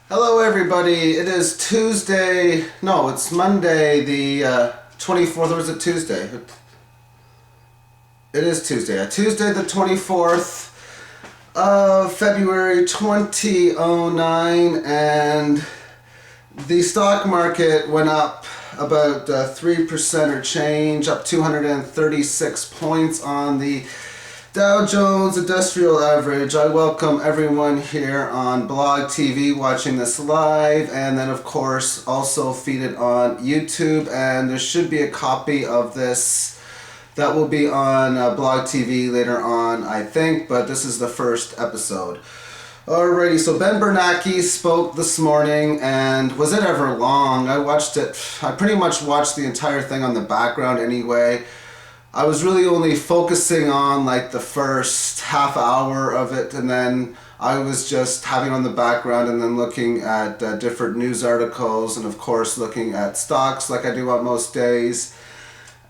Hello everybody, it is Tuesday, no, it's Monday the 24th, or is it Tuesday? It is Tuesday, Tuesday the 24th of February 2009, and the stock market went up about 3% or change, up 236 points on the Dow Jones Industrial Average. I welcome everyone here on BLOGTV watching this live, and then of course also feed it on YouTube, and there should be a copy of this that will be on BLOGTV later on, I think, but this is the first episode. Alrighty, so Bernanke spoke this morning, and was it ever long? I pretty much watched the entire thing on the background anyway. I was really only focusing on like the first half hour of it, and then I was just having on the background and then looking at different news articles, and of course looking at stocks like I do on most days.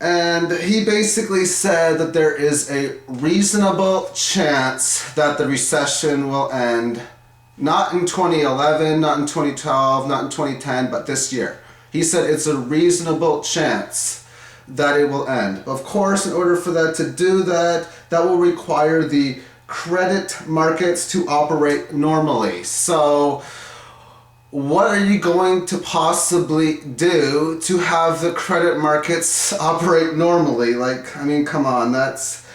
And he basically said that there is a reasonable chance that the recession will end, not in 2011, not in 2012, not in 2010, but this year. He said it's a reasonable chance that it will end. Of course, in order for that to do that, that will require the credit markets to operate normally. So what are you going to possibly do to have the credit markets operate normally? Like, I mean, come on, that's,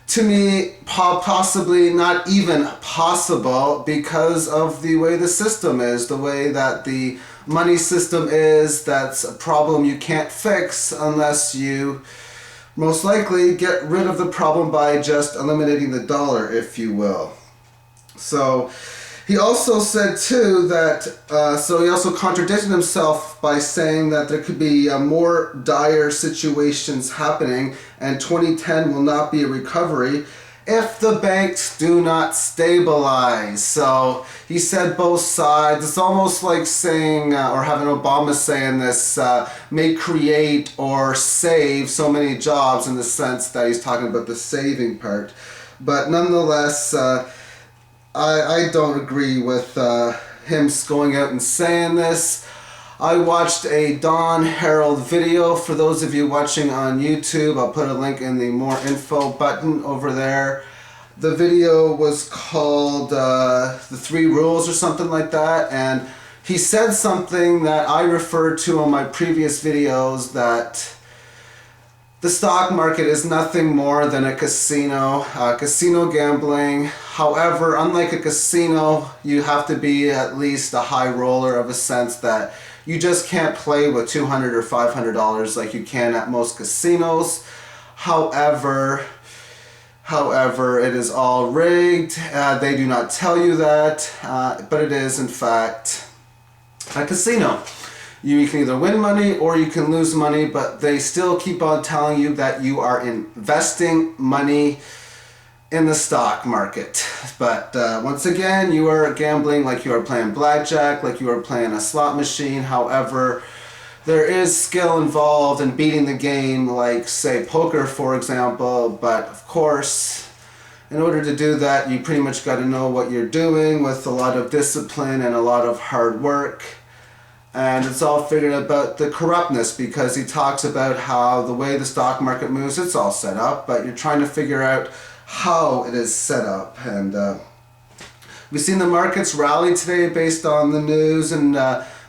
to me, possibly not even possible because of the way the system is, the way that the money system is. That's a problem you can't fix unless you most likely get rid of the problem by just eliminating the dollar, if you will. So he also said too that, he also contradicted himself by saying that there could be more dire situations happening and 2010 will not be a recovery if the banks do not stabilize. So he said both sides. It's almost like saying, or having Obama saying this, may create or save so many jobs, in the sense that he's talking about the saving part. But nonetheless, I don't agree with him going out and saying this. I watched a Don Harold video. For those of you watching on YouTube, I'll put a link in the more info button over there. The video was called The 3 Rules or something like that, and he said something that I referred to on my previous videos, that the stock market is nothing more than a casino, casino gambling. However, unlike a casino, you have to be at least a high roller, of a sense that you just can't play with $200 or $500 like you can at most casinos. However, it is all rigged. They do not tell you that, but it is in fact a casino. You can either win money or you can lose money, but they still keep on telling you that you are investing money in the stock market. But once again, you are gambling like you are playing blackjack, like you are playing a slot machine. However, there is skill involved in beating the game, like say poker for example, but of course in order to do that you pretty much got to know what you're doing, with a lot of discipline and a lot of hard work. And it's all figured about the corruptness, because he talks about how the way the stock market moves, it's all set up, but you're trying to figure out how it is set up. And we've seen the markets rally today based on the news, and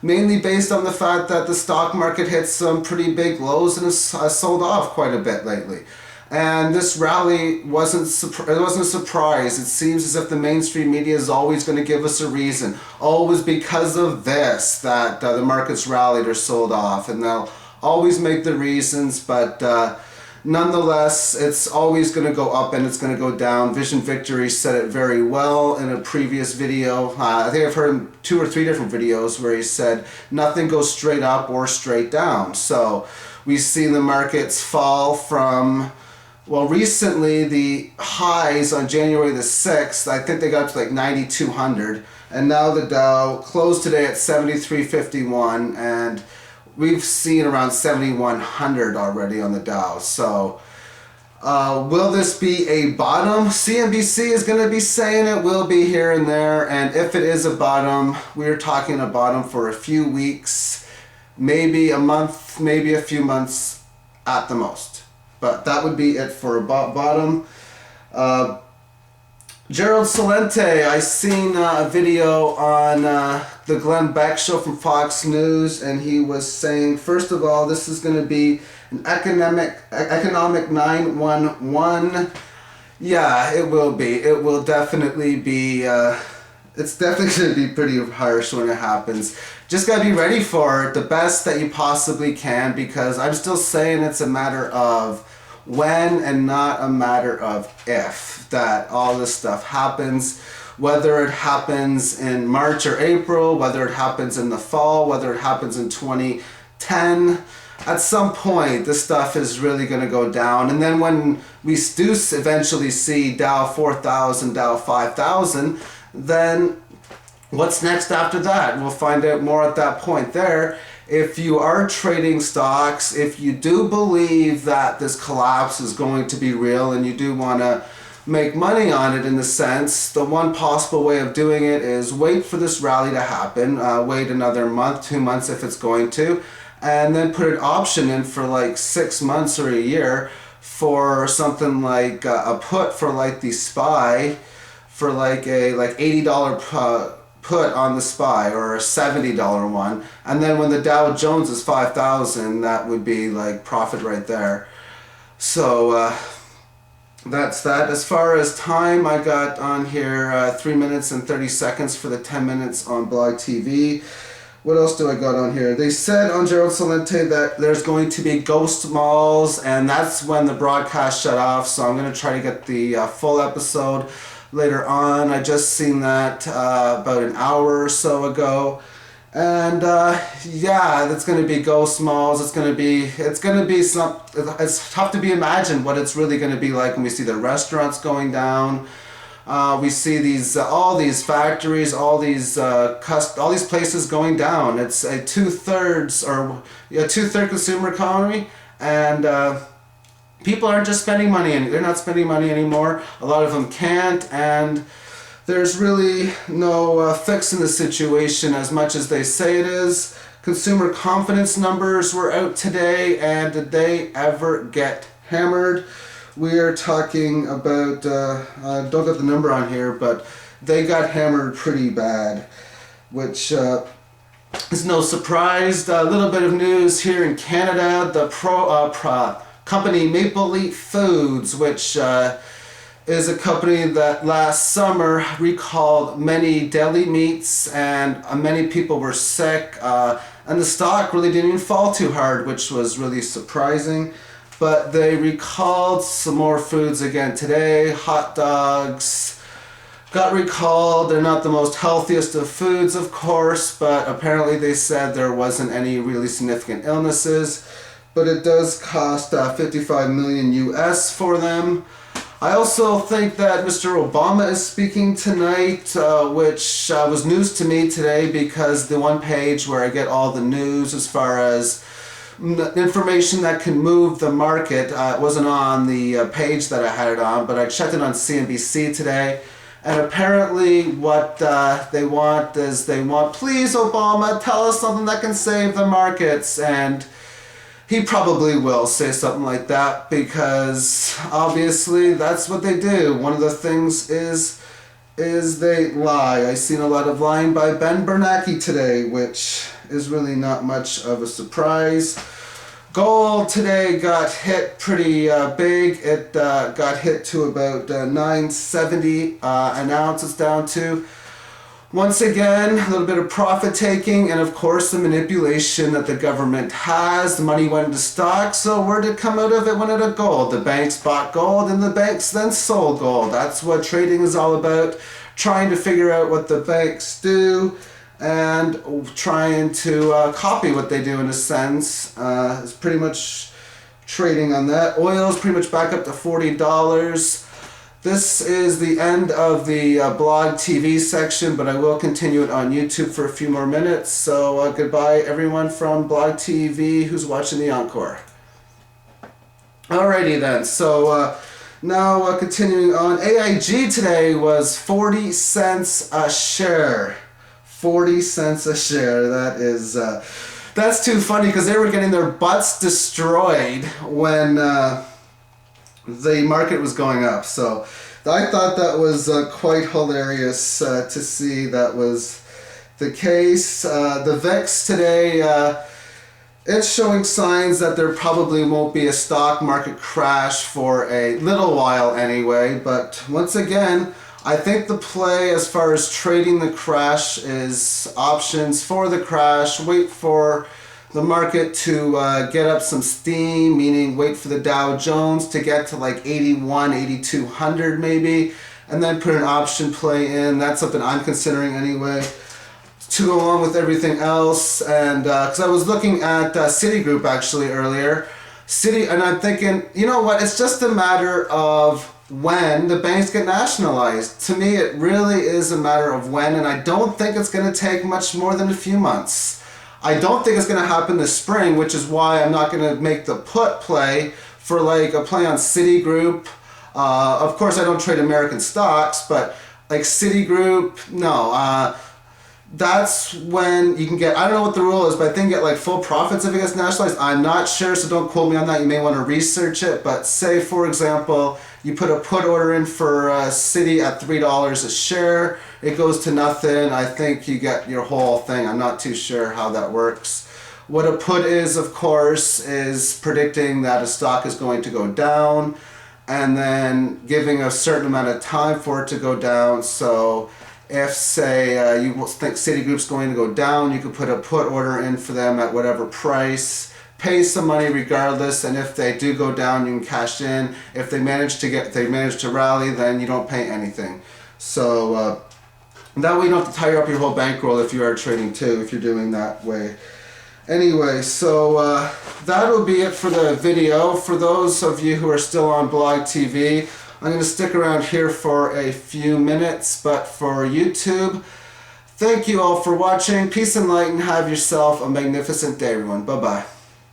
mainly based on the fact that the stock market hit some pretty big lows and has sold off quite a bit lately. And this rally wasn't a surprise. It seems as if the mainstream media is always going to give us a reason. Always because of this that the markets rallied or sold off, and they'll always make the reasons, but nonetheless, it's always going to go up and it's going to go down. Vision Victory said it very well in a previous video. I think I've heard him 2 or 3 different videos where he said nothing goes straight up or straight down. So we've seen the markets fall from, well, recently the highs on January the 6th, I think they got up to like 9,200, and now the Dow closed today at 73.51, and we've seen around 7,100 already on the Dow. So Will this be a bottom? CNBC is going to be saying it will be here and there, and if it is a bottom, we're talking a bottom for a few weeks, maybe a month, maybe a few months at the most. But that would be it for a bottom. Gerald Celente, I seen a video on the Glenn Beck show from Fox News, and he was saying, first of all, this is going to be an economic 911. Yeah, it will be. It will definitely be. It's definitely going to be pretty harsh when it happens. Just got to be ready for it the best that you possibly can, because I'm still saying it's a matter of when and not a matter of if that all this stuff happens. Whether it happens in March or April, whether it happens in the fall, whether it happens in 2010, at some point this stuff is really going to go down. And then when we do eventually see Dow 4,000, Dow 5,000, then what's next after that? We'll find out more at that point there. If you are trading stocks, if you do believe that this collapse is going to be real and you do want to make money on it, in the sense, the one possible way of doing it is wait for this rally to happen, wait another month, 2 months if it's going to, and then put an option in for like 6 months or a year for something like a put for like the SPY, for like a $80 put on the SPY, or a $70 one, and then when the Dow Jones is 5,000, that would be like profit right there. So that's that. As far as time, I got on here 3 minutes and 30 seconds for the 10 minutes on BLOGTV. What else do I got on here? They said on Gerald Celente that there's going to be ghost malls, and that's when the broadcast shut off, so I'm going to try to get the full episode later on. I just seen that about an hour or so ago, and yeah, it's going to be ghost malls. It's going to be some. It's tough to be imagined what it's really going to be like when we see the restaurants going down. We see these all these factories, all these places going down. It's a two-third consumer economy, and people aren't just spending money, and they're not spending money anymore. A lot of them can't, and there's really no fix in the situation as much as they say it is. Consumer confidence numbers were out today, and did they ever get hammered? We are talking about, I don't have the number on here, but they got hammered pretty bad, which is no surprise. A little bit of news here in Canada. The company Maple Leaf Foods, which is a company that last summer recalled many deli meats, and many people were sick, and the stock really didn't even fall too hard, which was really surprising. But they recalled some more foods again today. Hot dogs got recalled. They're not the most healthiest of foods, of course, but apparently they said there wasn't any really significant illnesses. But it does cost $55 million US for them. I also think that Mr. Obama is speaking tonight, which was news to me today, because the one page where I get all the news as far as information that can move the market wasn't on the page that I had it on, but I checked it on CNBC today, and apparently what they want is, please Obama, tell us something that can save the markets. And he probably will say something like that, because obviously that's what they do. One of the things is they lie. I seen a lot of lying by Bernanke today, which is really not much of a surprise. Gold today got hit pretty big. It got hit to about $9.70 an ounce. It's down to. Once again, a little bit of profit taking, and of course the manipulation that the government has. The money went into stocks, so where did it come out of? It went out of gold. The banks bought gold, and the banks then sold gold. That's what trading is all about, trying to figure out what the banks do, and trying to copy what they do in a sense. It's pretty much trading on that. Oil is pretty much back up to $40. This is the end of the blog TV section, but I will continue it on YouTube for a few more minutes. So goodbye everyone from blog TV who's watching the encore. Alrighty then, so now continuing on, AIG today was 40 cents a share. 40 cents a share. That is, that's too funny because they were getting their butts destroyed when the market was going up. So I thought that was quite hilarious to see that was the case. The VIX today, it's showing signs that there probably won't be a stock market crash for a little while anyway. But once again, I think the play as far as trading the crash is options for the crash. Wait for the market to get up some steam, meaning wait for the Dow Jones to get to like 81, 8200 maybe, and then put an option play in. That's something I'm considering anyway, to go on with everything else. And because I was looking at Citigroup actually earlier, and I'm thinking, you know what, it's just a matter of when the banks get nationalized. To me, it really is a matter of when, and I don't think it's going to take much more than a few months. I don't think it's going to happen this spring, which is why I'm not going to make the put play for like a play on Citigroup. Of course, I don't trade American stocks, but like Citigroup, no. That's when you can get, I don't know what the rule is, but I think get like full profits if it gets nationalized. I'm not sure, so don't quote me on that. You may want to research it. But say, for example, you put a put order in for Citi at $3 a share. It goes to nothing. I think you get your whole thing. I'm not too sure how that works. What a put is, of course, is predicting that a stock is going to go down and then giving a certain amount of time for it to go down. So if, say, you think Citigroup's going to go down, you could put a put order in for them at whatever price, pay some money regardless, and if they do go down, you can cash in. If they manage to rally, then you don't pay anything. So that way you don't have to tire up your whole bankroll if you are trading too, if you're doing that way. Anyway, so that will be it for the video. For those of you who are still on BLOGTV, I'm going to stick around here for a few minutes, but for YouTube, thank you all for watching. Peace and light, and have yourself a magnificent day, everyone. Bye-bye.